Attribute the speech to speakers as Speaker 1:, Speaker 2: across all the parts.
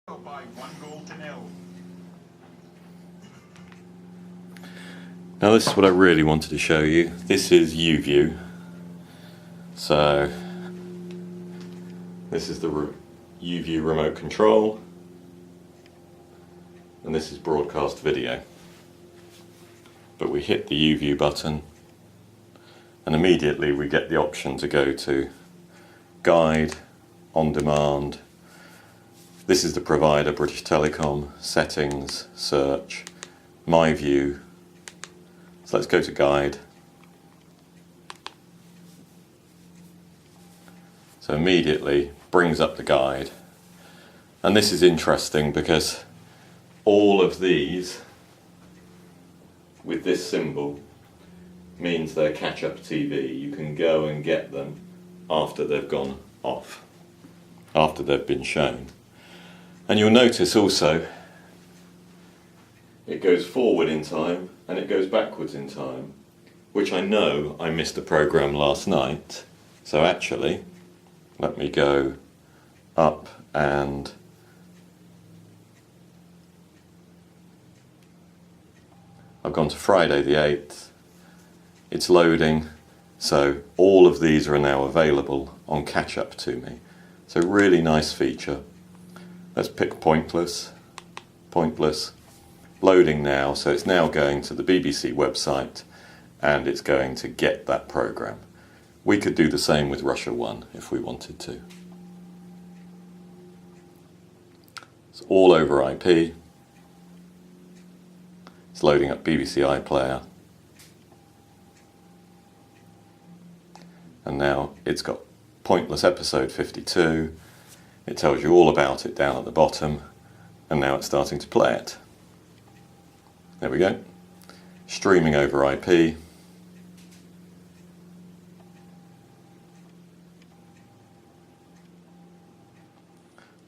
Speaker 1: By 1-0.
Speaker 2: Now this is what I really wanted to show you. This is Youview. So this is the Youview remote control, and this is broadcast video. But we hit the Youview button and immediately we get the option to go to guide, on demand. This is the provider, British Telecom, settings, search, my view. So let's go to guide. So immediately brings up the guide. And this is interesting because all of these with this symbol means they're catch-up TV. You can go and get them after they've gone off, after they've been shown. And you'll notice also it goes forward in time and it goes backwards in time, which I know I missed a program last night. So actually, let me go up and I've gone to Friday the 8th. It's loading, so all of these are now available on catch up to me. So really nice feature. Let's pick pointless, loading now, so it's now going to the BBC website and it's going to get that program. We could do the same with Russia 1 if we wanted to. It's all over IP. It's loading up BBC iPlayer. And now it's got Pointless episode 52. It tells you all about it down at the bottom, and now it's starting to play it. There we go. Streaming over IP.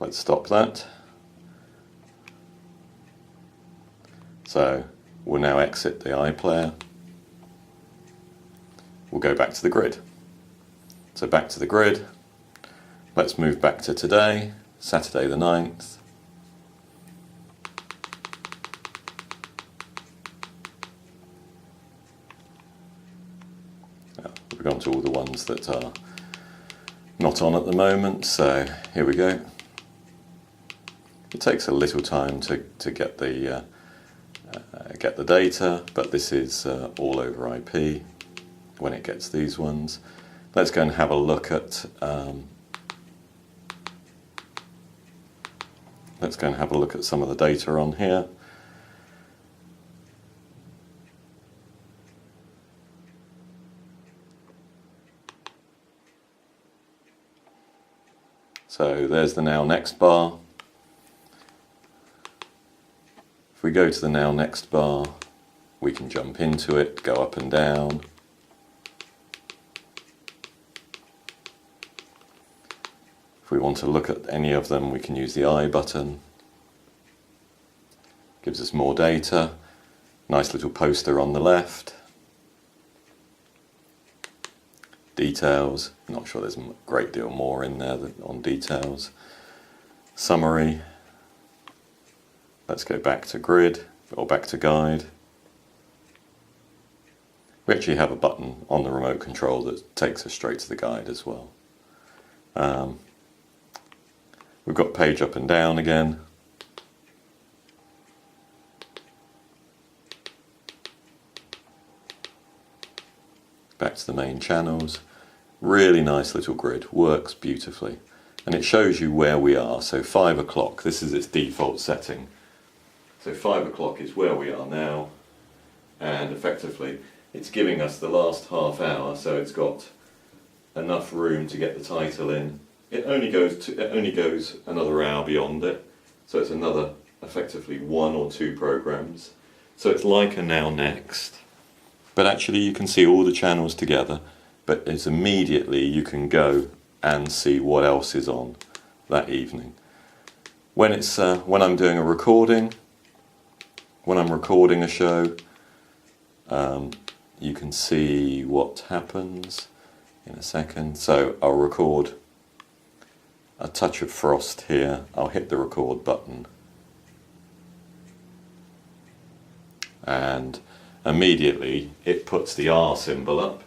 Speaker 2: Let's stop that. So we'll now exit the iPlayer. We'll go back to the grid. So back to the grid. Let's move back to today, Saturday the 9th. We've gone to all the ones that are not on at the moment, so here we go. It takes a little time to get the data, but this is all over IP when it gets these ones. Let's go and have a look at some of the data on here. So there's the Now Next bar. If we go to the Now Next bar, we can jump into it, go up and down. If we want to look at any of them, we can use the I button. Gives us more data. Nice little poster on the left. Details. Not sure there's a great deal more in there than on details. Summary. Let's go back to grid or back to guide. We actually have a button on the remote control that takes us straight to the guide as well. We've got page up and down again. Back to the main channels. Really nice little grid, works beautifully. And it shows you where we are. So 5 o'clock, this is its default setting. So 5 o'clock is where we are now. And effectively, it's giving us the last half hour, so it's got enough room to get the title in. It only goes another hour beyond it, so it's another effectively 1 or 2 programs. So it's like a Now Next, but actually you can see all the channels together. But it's immediately you can go and see what else is on that evening. When I'm doing a recording, when I'm recording a show, you can see what happens in a second. So I'll record a touch of frost here, I'll hit the record button and immediately it puts the R symbol up.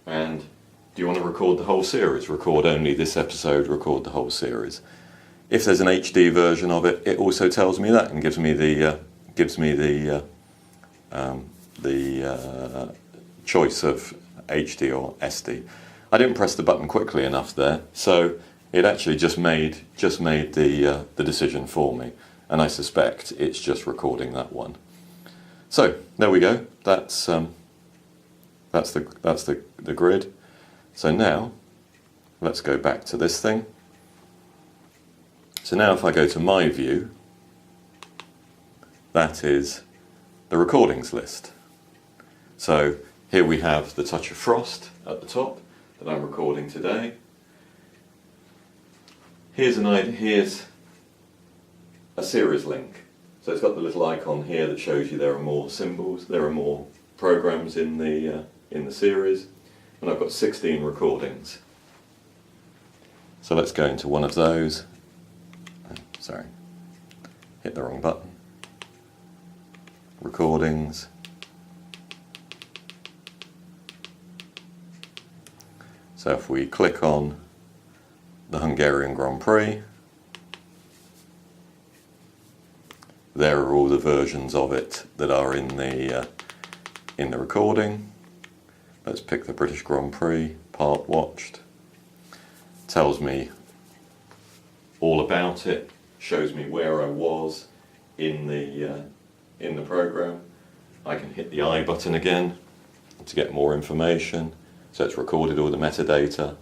Speaker 2: And do you want to record the whole series? Record only this episode, record the whole series. If there's an HD version of it, it also tells me that and gives me the choice of HD or SD. I didn't press the button quickly enough there, so it actually just made the decision for me, and I suspect it's just recording that one. So there we go. That's the grid. So now let's go back to this thing. So now if I go to my view, that is the recordings list. So here we have the touch of frost at the top that I'm recording today. Here's a series link. So it's got the little icon here that shows you there are more symbols, there are more programs in the series, and I've got 16 recordings. So let's go into one of those. Sorry, hit the wrong button. Recordings. So if we click on the Hungarian Grand Prix, there are all the versions of it that are in the recording. Let's pick the British Grand Prix, part watched. Tells me all about it, shows me where I was in the program. I can hit the I button again to get more information. So it's recorded all the metadata.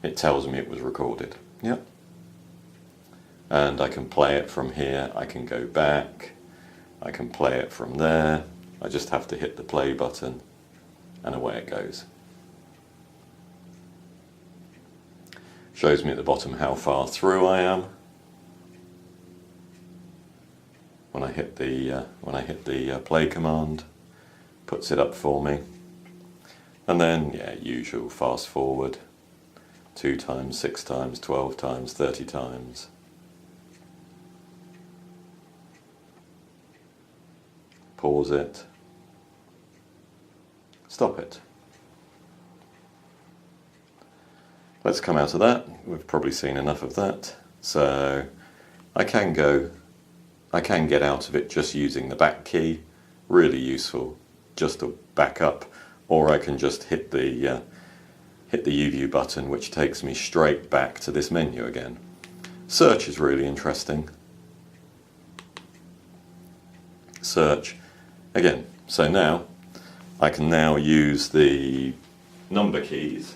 Speaker 2: It tells me it was recorded. Yep. And I can play it from here. I can go back. I can play it from there. I just have to hit the play button and away it goes. Shows me at the bottom how far through I am. When I hit the play command, puts it up for me. And then, yeah, usual fast forward, 2 times, 6 times, 12 times, 30 times. Pause it, stop it. Let's come out of that. We've probably seen enough of that. So I can get out of it just using the back key. Really useful, just to back up. Or I can just hit the Youview button, which takes me straight back to this menu again. Search is really interesting. Search again. So now I can now use the number keys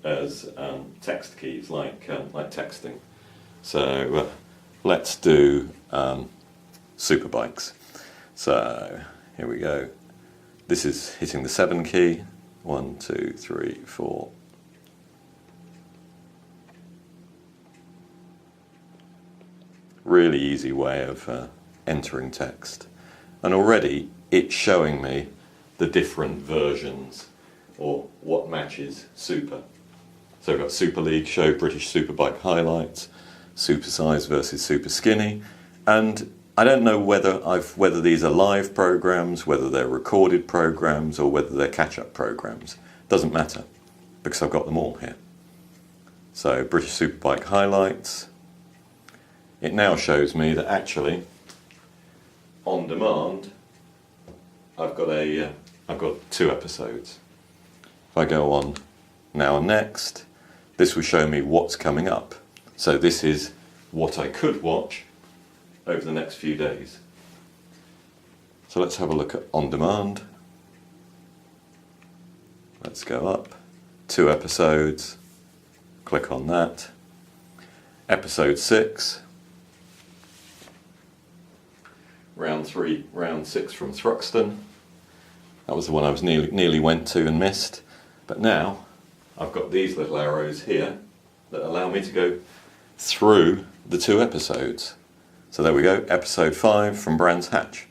Speaker 2: as text keys, like texting. So let's do superbikes. So here we go. This is hitting the 7 key. 1, 2, 3, 4. Really easy way of entering text. And already it's showing me the different versions or what matches Super. So we've got Super League, show British Superbike highlights, Super Size versus Super Skinny, and I don't know whether these are live programs, whether they're recorded programs, or whether they're catch-up programs. Doesn't matter, because I've got them all here. So British Superbike highlights. It now shows me that actually, on demand, I've got 2 episodes. If I go on now and next, this will show me what's coming up. So this is what I could watch over the next few days. So let's have a look at on demand. Let's go up. 2 episodes. Click on that. Episode 6. Round 6 from Thruxton. That was the one I was nearly went to and missed. But now I've got these little arrows here that allow me to go through the 2 episodes. So there we go, episode 5 from Brands Hatch,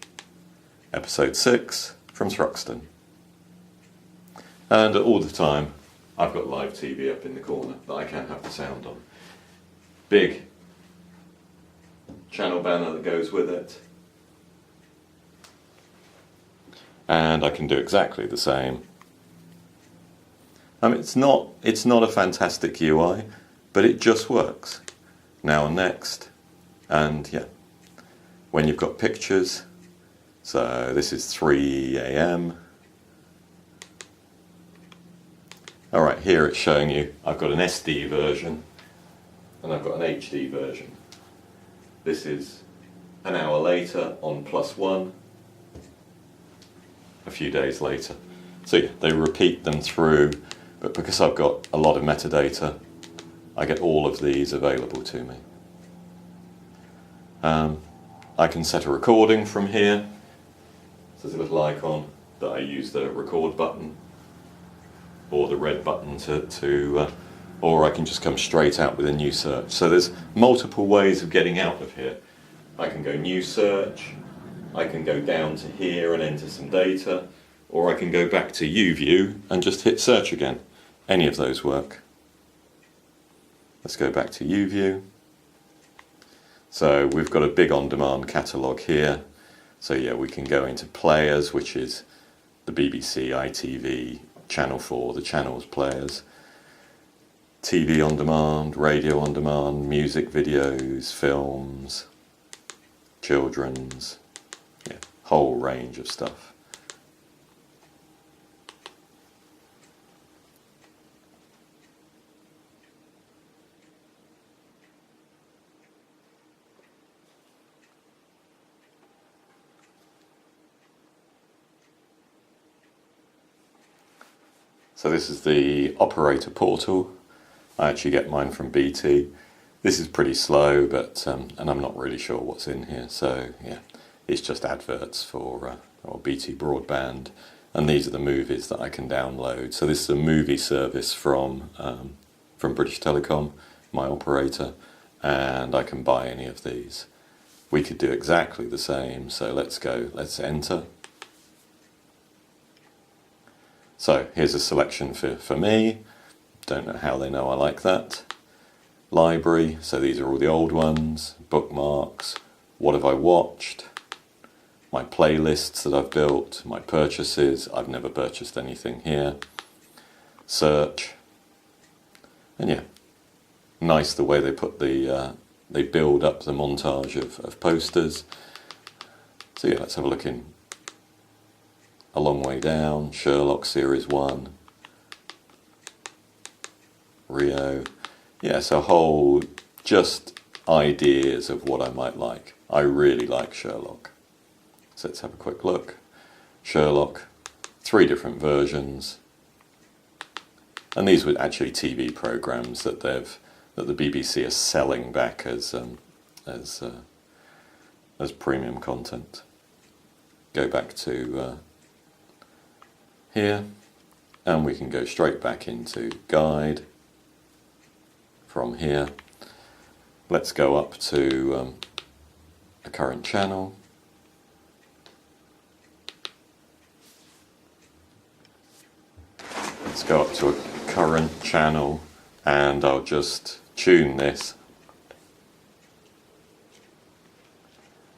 Speaker 2: episode 6 from Thruxton. And all the time, I've got live TV up in the corner that I can have the sound on. big channel banner that goes with it. And I can do exactly the same. I mean, it's not a fantastic UI, but it just works. Now next, and yeah, when you've got pictures, so this is 3 AM. Alright, here it's showing you, I've got an SD version and I've got an HD version. This is an hour later on +1, a few days later. So yeah, they repeat them through, but because I've got a lot of metadata, I get all of these available to me. I can set a recording from here. So there's a little icon that I use the record button or the red button or I can just come straight out with a new search. So there's multiple ways of getting out of here. I can go new search, I can go down to here and enter some data, or I can go back to Youview and just hit search again. Any of those work. Let's go back to Youview. So we've got a big on-demand catalogue here. So yeah, we can go into players, which is the BBC, ITV, Channel 4, the channels players. TV on demand, radio on demand, music videos, films, children's, yeah, whole range of stuff. So this is the operator portal. I actually get mine from BT. This is pretty slow, but and I'm not really sure what's in here. So yeah, it's just adverts for or BT broadband, and these are the movies that I can download. So this is a movie service from British Telecom, my operator, and I can buy any of these. We could do exactly the same. So let's enter. So here's a selection for me. Don't know how they know I like that. Library, so these are all the old ones. Bookmarks, what have I watched? My playlists that I've built, my purchases. I've never purchased anything here. Search. And yeah, nice the way they put they build up the montage of posters. So yeah, let's have a look in A Long Way Down, Sherlock Series 1, Rio. Yeah, so whole just ideas of what I might like. I really like Sherlock. So let's have a quick look. Sherlock, 3 different versions. And these were actually TV programs that the BBC are selling back as premium content. Go back to here, and we can go straight back into guide from here. Let's go up to a current channel. Let's go up to a current channel, and I'll just tune this.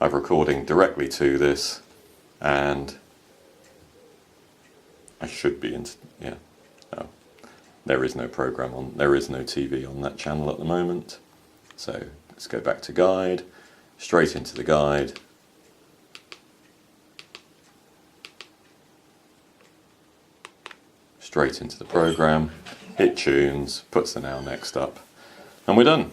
Speaker 2: I'm recording directly to this, and I should be in, yeah, oh, there is no program on, there is no TV on that channel at the moment. So let's go back to guide, straight into the guide. Straight into the program, hit tunes, puts the now next up, and we're done.